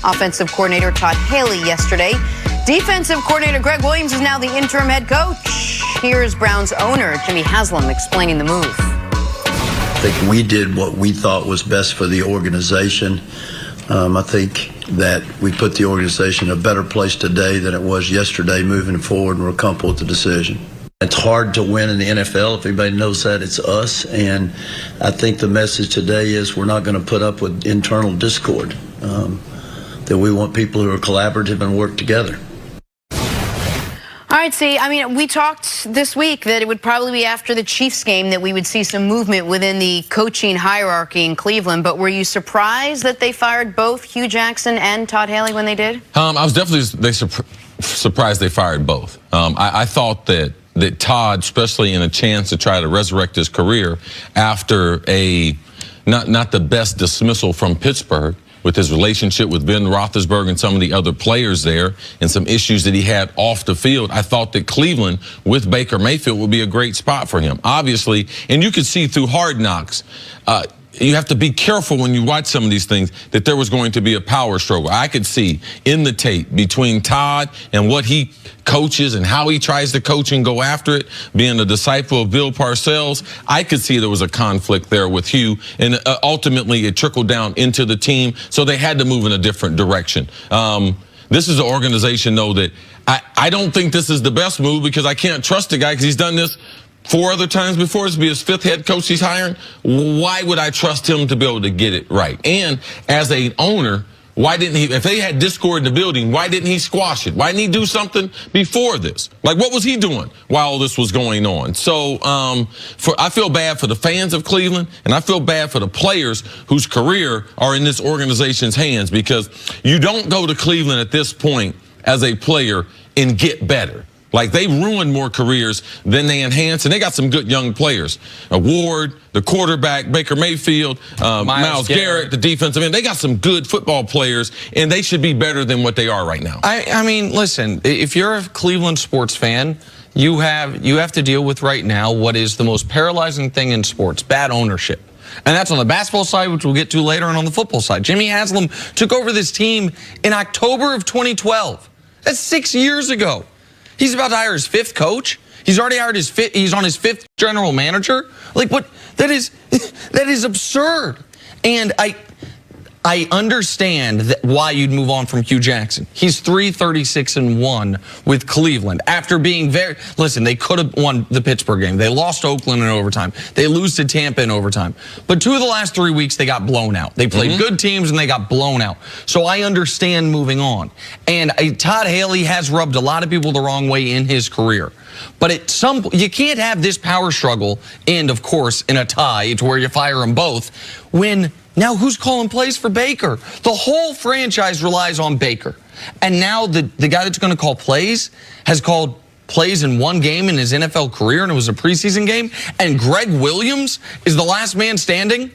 offensive coordinator Todd Haley yesterday. Defensive coordinator Greg Williams is now the interim head coach. Here's Browns owner Jimmy Haslam explaining the move. I think we did what we thought was best for the organization. I think that we put the organization in a better place today than it was yesterday moving forward, and we're comfortable with the decision. It's hard to win in the NFL. If anybody knows that, it's us. And I think the message today is we're not going to put up with internal discord, that we want people who are collaborative and work together. All right, see, I mean, we talked this week that it would probably be after the Chiefs game that we would see some movement within the coaching hierarchy in Cleveland. But were you surprised that they fired both Hugh Jackson and Todd Haley when they did? I was definitely surprised they fired both. I thought that Todd, especially in a chance to try to resurrect his career after a not the best dismissal from Pittsburgh, with his relationship with Ben Roethlisberger and some of the other players there and some issues that he had off the field, I thought that Cleveland with Baker Mayfield would be a great spot for him. Obviously, and you could see through Hard Knocks, you have to be careful when you watch some of these things that there was going to be a power struggle. I could see in the tape between Todd and what he coaches and how he tries to coach and go after it, being a disciple of Bill Parcells, I could see there was a conflict there with Hugh, and ultimately it trickled down into the team, so they had to move in a different direction. This is an organization, though, that I don't think this is the best move, because I can't trust the guy because he's done this 4 other times before. This will be his 5th head coach he's hiring. Why would I trust him to be able to get it right? And as an owner, why didn't he, if they had discord in the building, why didn't he squash it? Why didn't he do something before this? Like, what was he doing while all this was going on? So I feel bad for the fans of Cleveland, and I feel bad for the players whose career are in this organization's hands, because you don't go to Cleveland at this point as a player and get better. Like, they ruined more careers than they enhanced, and they got some good young players. Ward, the quarterback, Baker Mayfield, Myles Garrett, the defensive end. They got some good football players, and they should be better than what they are right now. I mean, listen, if you're a Cleveland sports fan, you have to deal with right now what is the most paralyzing thing in sports: bad ownership. And that's on the basketball side, which we'll get to later, and on the football side. Jimmy Haslam took over this team in October of 2012. That's 6 years ago. He's about to hire his 5th coach. He's already hired his 5th. He's on his 5th general manager. Like, what? That is absurd. And I understand why you'd move on from Hugh Jackson. He's 3-36-1 with Cleveland after being listen, they could have won the Pittsburgh game. They lost Oakland in overtime. They lose to Tampa in overtime. But 2 of the last 3 weeks, they got blown out. They played good teams, and they got blown out. So I understand moving on. And Todd Haley has rubbed a lot of people the wrong way in his career. But you can't have this power struggle end, of course, in a tie to where you fire them both, when now who's calling plays for Baker? The whole franchise relies on Baker. And now the guy that's going to call plays has called plays in 1 game in his NFL career, and it was a preseason game. And Greg Williams is the last man standing.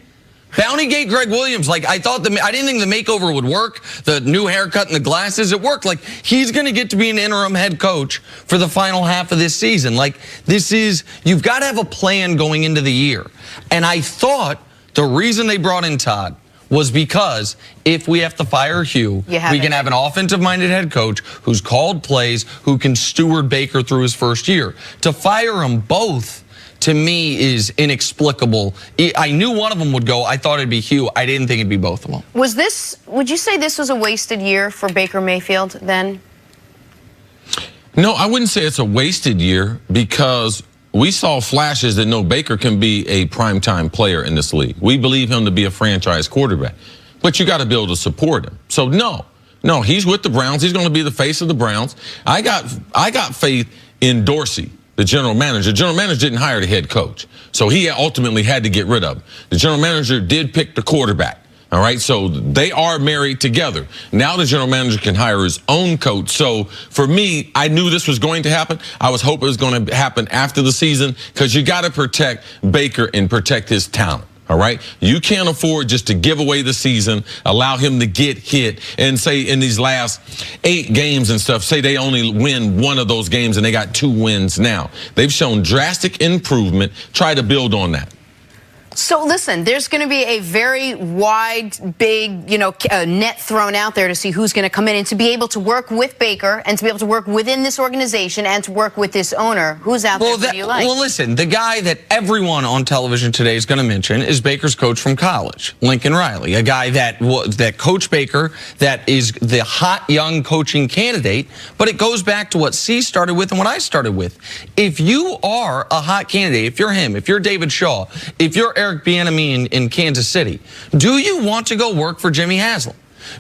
Bountygate Greg Williams. Like, I didn't think the makeover would work. The new haircut and the glasses, it worked. Like, he's going to get to be an interim head coach for the final half of this season. Like, you've got to have a plan going into the year. And I thought the reason they brought in Todd was because if we have to fire Hugh, we can have an offensive-minded head coach who's called plays, who can steward Baker through his first year. To fire them both, to me, is inexplicable. I knew one of them would go. I thought it'd be Hugh. I didn't think it'd be both of them. Would you say this was a wasted year for Baker Mayfield then? No, I wouldn't say it's a wasted year, because we saw flashes that no, Baker can be a primetime player in this league. We believe him to be a franchise quarterback, but you got to be able to support him. So no, he's with the Browns. He's going to be the face of the Browns. I got faith in Dorsey, the general manager. The general manager didn't hire the head coach, so he ultimately had to get rid of him. The general manager did pick the quarterback. All right, so they are married together. Now the general manager can hire his own coach. So for me, I knew this was going to happen. I was hoping it was going to happen after the season, because you got to protect Baker and protect his talent. All right, you can't afford just to give away the season, allow him to get hit, and say in these last 8 games and stuff, say they only win 1 of those games and they got 2 wins now. They've shown drastic improvement. Try to build on that. So listen, there's going to be a very wide, big, net thrown out there to see who's going to come in, and to be able to work with Baker and to be able to work within this organization and to work with this owner. Who's out there that you like? Well, listen, the guy that everyone on television today is going to mention is Baker's coach from college, Lincoln Riley, a guy that Coach Baker, that is the hot young coaching candidate. But it goes back to what C started with and what I started with. If you are a hot candidate, if you're him, if you're David Shaw, if you're Eric Bieniemy in Kansas City, do you want to go work for Jimmy Haslam?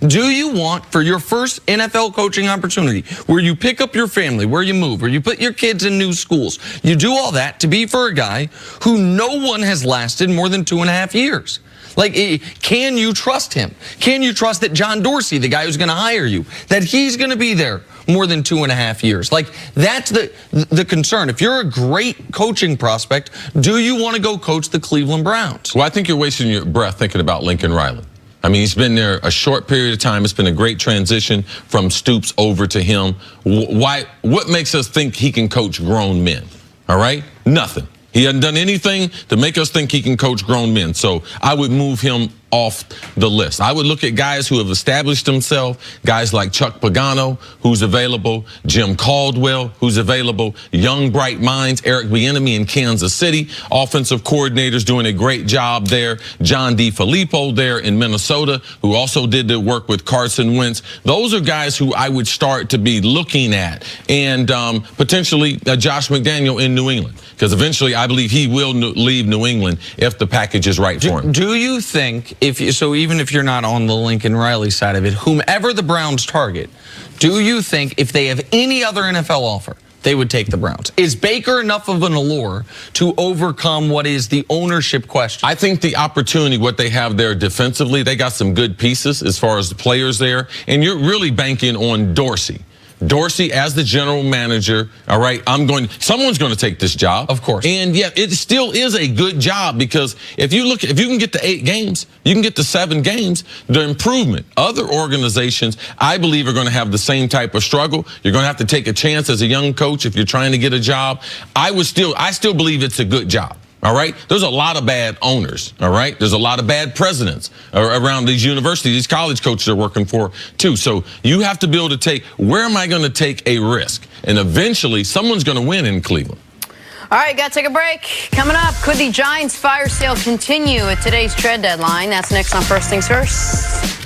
Do you want, for your first NFL coaching opportunity, where you pick up your family, where you move, where you put your kids in new schools, you do all that to be for a guy who no one has lasted more than 2.5 years? Like, can you trust him? Can you trust that John Dorsey, the guy who's going to hire you, that he's going to be there more than 2.5 years? Like, that's the concern. If you're a great coaching prospect, do you want to go coach the Cleveland Browns? Well, I think you're wasting your breath thinking about Lincoln Riley. I mean, he's been there a short period of time. It's been a great transition from Stoops over to him. What makes us think he can coach grown men? All right? Nothing. He hasn't done anything to make us think he can coach grown men. So I would move him off the list. I would look at guys who have established themselves, guys like Chuck Pagano, who's available, Jim Caldwell, who's available, young, bright minds, Eric Bieniemy in Kansas City, offensive coordinators doing a great job there, John DeFilippo there in Minnesota, who also did the work with Carson Wentz. Those are guys who I would start to be looking at, and potentially Josh McDaniel in New England, because eventually I believe he will leave New England if the package is right for him. Do you think, even if you're not on the Lincoln Riley side of it, whomever the Browns target, do you think if they have any other NFL offer, they would take the Browns? Is Baker enough of an allure to overcome what is the ownership question? I think the opportunity, what they have there defensively, they got some good pieces as far as the players there, and you're really banking on Dorsey. Dorsey as the general manager, all right, someone's going to take this job. Of course. And yet it still is a good job, because if you can get to 8 games, you can get to 7 games, the improvement. Other organizations, I believe, are going to have the same type of struggle. You're going to have to take a chance as a young coach if you're trying to get a job. I still believe it's a good job. All right. There's a lot of bad owners. All right. There's a lot of bad presidents around these universities, these college coaches are working for too. So you have to be able to take, where am I going to take a risk? And eventually someone's going to win in Cleveland. All right, got to take a break. Coming up, could the Giants fire sale continue at today's trade deadline? That's next on First Things First.